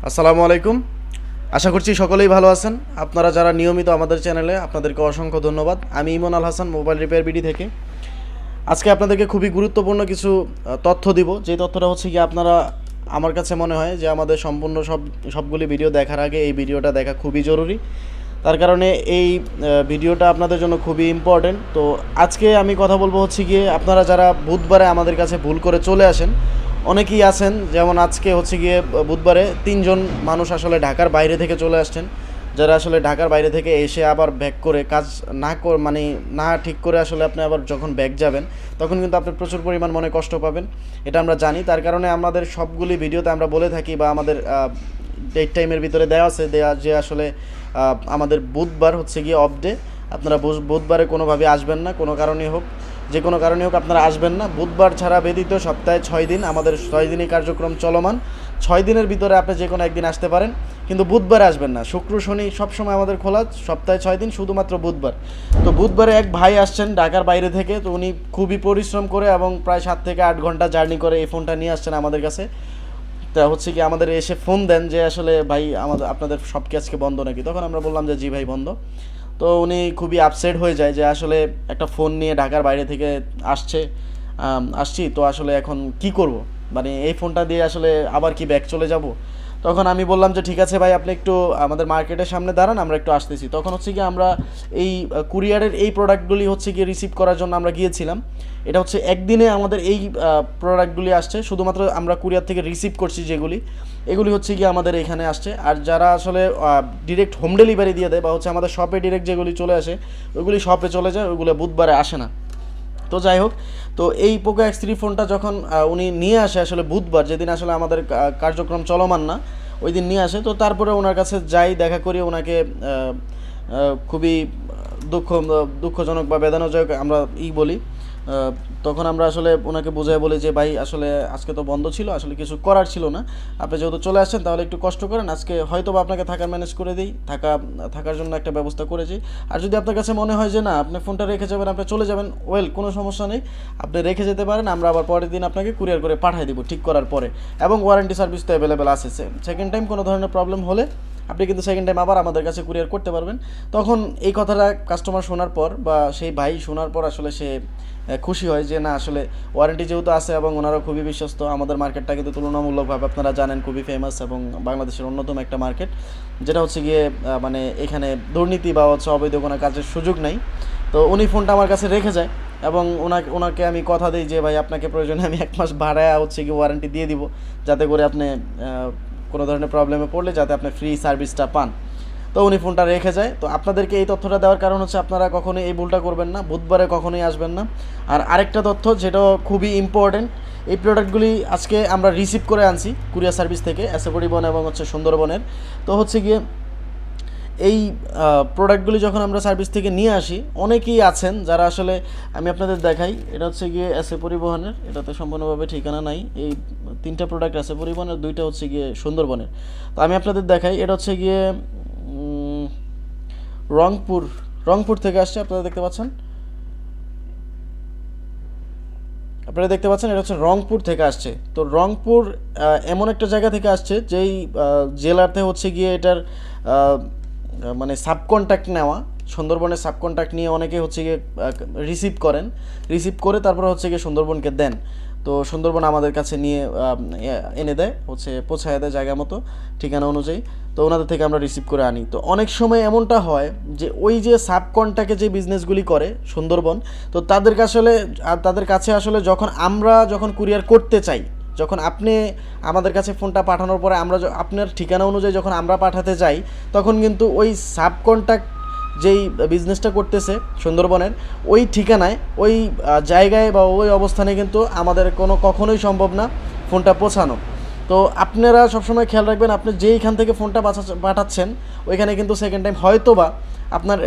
আসসালামু আলাইকুম। আশা করছি সকলেই ভালো আছেন। আপনারা যারা নিয়মিত আমাদের চ্যানেলে, আপনাদেরকে অসংখ্য ধন্যবাদ। আমি ইমন Al Hasan, mobile repair BD থেকে। আজকে আপনাদেরকে খুবই গুরুত্বপূর্ণ কিছু তথ্য দিব, যে তথ্যটা হচ্ছে কি আপনারা, আমার কাছে মনে হয় যে আমাদের সম্পূর্ণ সবগুলি ভিডিও দেখার আগে এই ভিডিওটা দেখা খুবই জরুরি। তার কারণে এই ভিডিওটা আপনাদের জন্য খুবই ইম্পর্টেন্ট। তো আজকে আমি কথা বলবো হচ্ছে গিয়ে, আপনারা যারা বুধবারে আমাদের কাছে ভুল করে চলে আসেন, অনেকেই আছেন, যেমন আজকে হচ্ছে গিয়ে বুধবারে 3জন মানুষ আসলে ঢাকার বাইরে থেকে চলে আসছেন, যারা আসলে ঢাকার বাইরে থেকে এসে আবার ব্যাক করে কাজ মানে না ঠিক করে আসলে আপনি আবার যখন ব্যাক যাবেন, তখন কিন্তু আপনি প্রচুর পরিমাণ মনে কষ্ট পাবেন। এটা আমরা জানি। তার কারণে আমাদের সবগুলি ভিডিওতে আমরা বলে থাকি, বা আমাদের ডেট টাইমের ভিতরে দেওয়া যে আসলে আমাদের বুধবার হচ্ছে গিয়ে অফ ডে। আপনারা বুধবারে কোনোভাবে আসবেন না, কোনো কারণেই হোক, যে কোনো কারণে হোক আপনারা আসবেন না। বুধবার ছাড়া ব্যতীত সপ্তাহে 6 দিন আমাদের 6 দিনই কার্যক্রম চলমান। 6 দিনের ভিতরে আপনি যে কোনো একদিন আসতে পারেন, কিন্তু বুধবারে আসবেন না। শুক্র শনি সবসময় আমাদের খোলা, সপ্তাহে 6 দিন, শুধুমাত্র বুধবার। তো বুধবারে এক ভাই আসছেন ঢাকার বাইরে থেকে। তো উনি খুবই পরিশ্রম করে এবং প্রায় 7 থেকে 8 ঘন্টা জার্নি করে এই ফোনটা নিয়ে আসছেন আমাদের কাছে। তা হচ্ছে কি আমাদের এসে ফোন দেন যে আসলে ভাই আপনাদের সব কি আজকে বন্ধ নাকি? তখন আমরা বললাম যে জি ভাই বন্ধ। তো উনি খুবই আপসেট হয়ে যায় যে আসলে একটা ফোন নিয়ে ঢাকার বাইরে থেকে আসছি, তো আসলে এখন কি করব, মানে এই ফোনটা দিয়ে আসলে আবার কি ব্যাক চলে যাব? তখন আমি বললাম যে ঠিক আছে ভাই, আপনি একটু আমাদের মার্কেটের সামনে দাঁড়ান, আমরা একটু আসতেছি। তখন হচ্ছে কি আমরা এই কুরিয়ারের এই প্রোডাক্টগুলি হচ্ছে গিয়ে রিসিভ করার জন্য আমরা গিয়েছিলাম। এটা হচ্ছে একদিনে আমাদের এই প্রোডাক্টগুলি আসছে, শুধুমাত্র আমরা কুরিয়ার থেকে রিসিভ করছি যেগুলি, এগুলি হচ্ছে গিয়ে আমাদের এখানে আসছে। আর যারা আসলে ডিরেক্ট হোম ডেলিভারি দিয়ে দেয়, বা হচ্ছে আমাদের শপে ডিরেক্ট যেগুলি চলে আসে, ওইগুলি শপে চলে যায়, ওইগুলো বুধবারে আসে না। তো যাই হোক, তো এই পোকো X3 ফোনটা যখন উনি নিয়ে আসে আসলে বুধবার, যেদিন আসলে আমাদের কার্যক্রম চলমান না, ওই দিন নিয়ে আসে। তো তারপরে ওনার কাছে যাই, দেখা করি, ওনাকে খুবই দুঃখজনক বা বেদনাজনক আমরা বলি। তখন আমরা আসলে ওনাকে বোঝাই বলি যে ভাই আসলে আজকে তো বন্ধ ছিল, আসলে কিছু করার ছিল না, আপনি যেহেতু চলে আসছেন তাহলে একটু কষ্ট করেন, আজকে হয়তো বা আপনাকে থাকার ম্যানেজ করে দিই, থাকার জন্য একটা ব্যবস্থা করেছি। আর যদি আপনার কাছে মনে হয় যে না, আপনি ফোনটা রেখে যাবেন, আপনি চলে যাবেন, ওয়েল, কোনো সমস্যা নেই, আপনি রেখে যেতে পারেন। আমরা আবার পরের দিন আপনাকে কুরিয়ার করে পাঠিয়ে দিব ঠিক করার পরে, এবং ওয়ারেন্টি সার্ভিস তো অ্যাভেলেবেল আছে। সেকেন্ড টাইম কোনো ধরনের প্রবলেম হলে আপনি কিন্তু সেকেন্ড টাইম আবার আমাদের কাছে কুরিয়ার করতে পারবেন। তখন এই কথাটা কাস্টমার শোনার পর, বা সেই ভাই শোনার পর আসলে সে খুশি হয় যে না, আসলে ওয়ারেন্টি যেহেতু আছে এবং ওনারা খুবই বিশ্বস্ত। আমাদের মার্কেটটা কিন্তু তুলনামূলকভাবে আপনারা জানেন খুবই ফেমাস এবং বাংলাদেশের অন্যতম একটা মার্কেট, যেটা হচ্ছে গিয়ে মানে এখানে দুর্নীতি বা হচ্ছে অবৈধ কোনো কাজের সুযোগ নাই। তো উনি ফোনটা আমার কাছে রেখে যায়, এবং ওনাকে আমি কথা দিই যে ভাই আপনাকে প্রয়োজনে আমি 1 মাস ভাড়া হচ্ছে কি ওয়ারেন্টি দিয়ে দিব, যাতে করে আপনি কোনো ধরনের প্রবলেমে পড়লে যাতে আপনি ফ্রি সার্ভিসটা পান। তো উনি ফোনটা রেখে যায়। তো আপনাদেরকে এই তথ্যটা দেওয়ার কারণ হচ্ছে আপনারা কখনোই এই ভুলটা করবেন না, বুধবারে কখনোই আসবেন না। আর আরেকটা তথ্য যেটা খুবই ইম্পর্টেন্ট, এই প্রোডাক্টগুলি আজকে আমরা রিসিভ করে আনছি কুরিয়ার সার্ভিস থেকে, এসএ পরিবহন এবং হচ্ছে সুন্দরবনের। তো হচ্ছে গিয়ে এই প্রোডাক্টগুলি যখন আমরা সার্ভিস থেকে নিয়ে আসি, অনেকেই আছেন যারা আসলে, আমি আপনাদের দেখাই, এটা হচ্ছে গিয়ে এসএ পরিবহনের, এটাতে সম্পূর্ণভাবে ঠিকানা নাই। এই 3টা প্রোডাক্ট এসএ পরিবহনের, 2টা হচ্ছে গিয়ে সুন্দরবনের। তো আমি আপনাদের দেখাই, এটা হচ্ছে গিয়ে রংপুর থেকে আসছে। আপনারা দেখতে পাচ্ছেন, এটা হচ্ছে রংপুর থেকে আসছে। তো রংপুর এমন একটা জায়গা থেকে আসছে যেই জেলাতে হচ্ছে গিয়ে এটার মানে সাবকন্ট্রাক্ট নেওয়া, সুন্দরবনের সাবকন্ট্রাক্ট নিয়ে অনেকে হচ্ছে গিয়ে রিসিভ করে তারপরে হচ্ছে গিয়ে সুন্দরবনকে দেন। তো সুন্দরবন আমাদের কাছে নিয়ে এনে দেয়, হচ্ছে পৌঁছায় দেয় জায়গা মতো, ঠিকানা অনুযায়ী। তো ওনাদের থেকে আমরা রিসিভ করে আনি। তো অনেক সময় এমনটা হয় যে ওই যে সাবকন্ট্রাক্টে যে বিজনেসগুলি করে সুন্দরবন, তো তাদের কাছে আসলে যখন কুরিয়ার করতে চাই, যখন আপনি আমাদের কাছে ফোনটা পাঠানোর পরে আপনার ঠিকানা অনুযায়ী যখন আমরা পাঠাতে যাই, তখন কিন্তু ওই সাবকন্ট্রাক্ট যেই বিজনেসটা করতেছে সুন্দরবনের, ওই ঠিকানায়, ওই জায়গায় বা ওই অবস্থানে কিন্তু আমাদের কখনোই সম্ভব না ফোনটা পৌঁছানো। তো আপনারা সবসময় খেয়াল রাখবেন, আপনি যেইখান থেকে ফোনটা পাঠাচ্ছেন ওইখানে কিন্তু সেকেন্ড টাইম হয়তো বা আপনার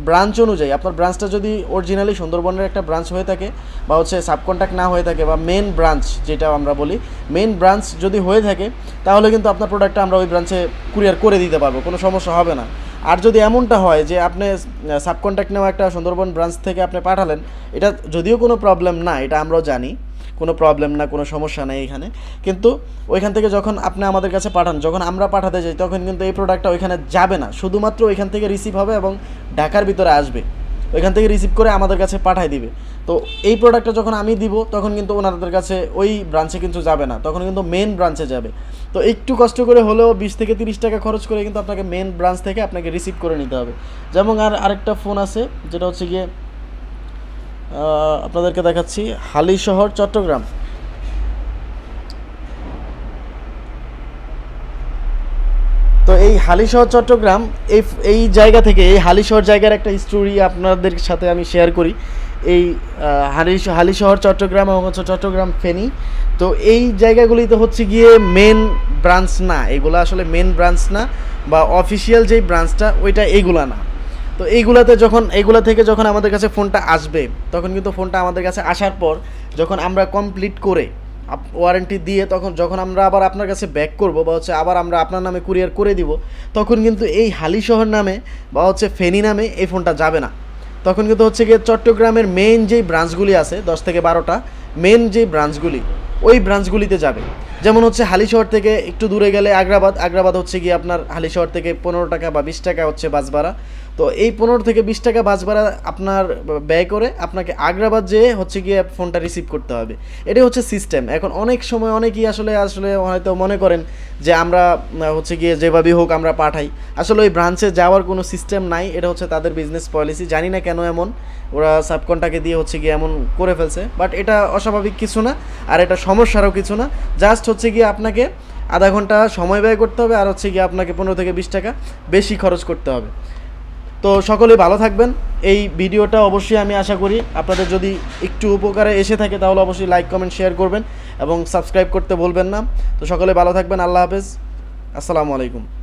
ব্রাঞ্চ অনুযায়ী, আপনার ব্রাঞ্চটা যদি অরিজিনালি সুন্দরবনের একটা ব্রাঞ্চ হয়ে থাকে, বা হচ্ছে সাবকন্ট্রাক্ট না হয়ে থাকে, বা মেন ব্রাঞ্চ যেটা আমরা বলি, মেন ব্রাঞ্চ যদি হয়ে থাকে, তাহলে কিন্তু আপনার প্রোডাক্টটা আমরা ওই ব্রাঞ্চে কুরিয়ার করে দিতে পারবো, কোনো সমস্যা হবে না। আর যদি এমনটা হয় যে আপনি সাবকন্ট্রাক্ট নেওয়া একটা সুন্দরবন ব্রাঞ্চ থেকে আপনি পাঠালেন, এটা যদিও কোনো প্রবলেম না, এটা আমরাও জানি, কোনো প্রবলেম না, কোনো সমস্যা নেই এখানে। কিন্তু ওইখান থেকে যখন আপনি আমাদের কাছে পাঠান, যখন আমরা পাঠাতে যাই তখন কিন্তু এই প্রোডাক্টটা ওইখানে যাবে না, শুধুমাত্র ওইখান থেকে রিসিভ হবে এবং ঢাকার ভিতরে আসবে, ওইখান থেকে রিসিভ করে আমাদের কাছে পাঠায় দিবে। তো এই প্রোডাক্টটা যখন আমি দিব তখন কিন্তু ওনাদের কাছে ওই ব্রাঞ্চে কিন্তু যাবে না, তখন কিন্তু মেন ব্রাঞ্চে যাবে। তো একটু কষ্ট করে হলেও 20 থেকে 30 টাকা খরচ করে কিন্তু আপনাকে মেন ব্রাঞ্চ থেকে আপনাকে রিসিভ করে নিতে হবে। যেমন আরেকটা ফোন আছে যেটা হচ্ছে গিয়ে আপনাদেরকে দেখাচ্ছি, হালিশহর চট্টগ্রাম। তো এই হালিশহর চট্টগ্রাম, এই জায়গা থেকে, এই হালিশহর জায়গার একটা স্টোরি আপনাদের সাথে আমি শেয়ার করি। এই হালিশহর চট্টগ্রাম এবং হচ্ছে চট্টগ্রাম ফেনী, তো এই জায়গাগুলিতে হচ্ছে গিয়ে মেন ব্রাঞ্চ না, এগুলো আসলে মেন ব্রাঞ্চ না, বা অফিসিয়াল যেই ব্রাঞ্চটা ওইটা এইগুলা না। তো এইগুলা থেকে যখন আমাদের কাছে ফোনটা আসবে তখন কিন্তু ফোনটা আমাদের কাছে আসার পর যখন আমরা কমপ্লিট করে ওয়ারেন্টি দিয়ে যখন আমরা আবার আপনার কাছে ব্যাক করব বা হচ্ছে আবার আমরা আপনার নামে কুরিয়ার করে দিব, তখন কিন্তু এই হালিশহর নামে বা হচ্ছে ফেনী নামে এই ফোনটা যাবে না। তখন কিন্তু হচ্ছে গিয়ে চট্টগ্রামের মেন যেই ব্রাঞ্চগুলি আছে 10 থেকে 12টা মেন যেই ব্রাঞ্চগুলি, ওই ব্রাঞ্চগুলিতে যাবে। যেমন হচ্ছে হালিশহর থেকে একটু দূরে গেলে আগ্রাবাদ হচ্ছে গিয়ে আপনার হালিশহর থেকে 15 টাকা বা 20 টাকা হচ্ছে বাস ভাড়া। তো এই 15 থেকে 20 টাকা বাস ভাড়া আপনার ব্যয় করে আপনাকে আগ্রাবাদ যেয়ে হচ্ছে গিয়ে ফোনটা রিসিভ করতে হবে। এটাই হচ্ছে সিস্টেম। এখন অনেক সময় অনেকেই আসলে হয়তো মনে করেন যে আমরা হচ্ছে গিয়ে যেভাবেই হোক আমরা পাঠাই, আসলে ওই ব্রাঞ্চে যাওয়ার কোনো সিস্টেম নাই, এটা হচ্ছে তাদের বিজনেস পলিসি। জানি না কেন এমন, ওরা সাবকন্টাকে দিয়ে হচ্ছে গিয়ে এমন করে ফেলছে, বাট এটা অস্বাভাবিক কিছু না, আর এটা সমস্যারও কিছু না। জাস্ট হচ্ছে গিয়ে আপনাকে আধা ঘন্টা সময় ব্যয় করতে হবে, আর হচ্ছে গিয়ে আপনাকে 15 থেকে 20 টাকা বেশি খরচ করতে হবে। তো সকলেই ভালো থাকবেন। এই ভিডিওটা অবশ্যই আমি আশা করি আপনাদের যদি একটু উপকারে এসে থাকে তাহলে অবশ্যই লাইক কমেন্ট শেয়ার করবেন এবং সাবস্ক্রাইব করতে ভুলবেন না। তো সকলে ভালো থাকবেন। আল্লাহ হাফেজ, আসসালামু আলাইকুম।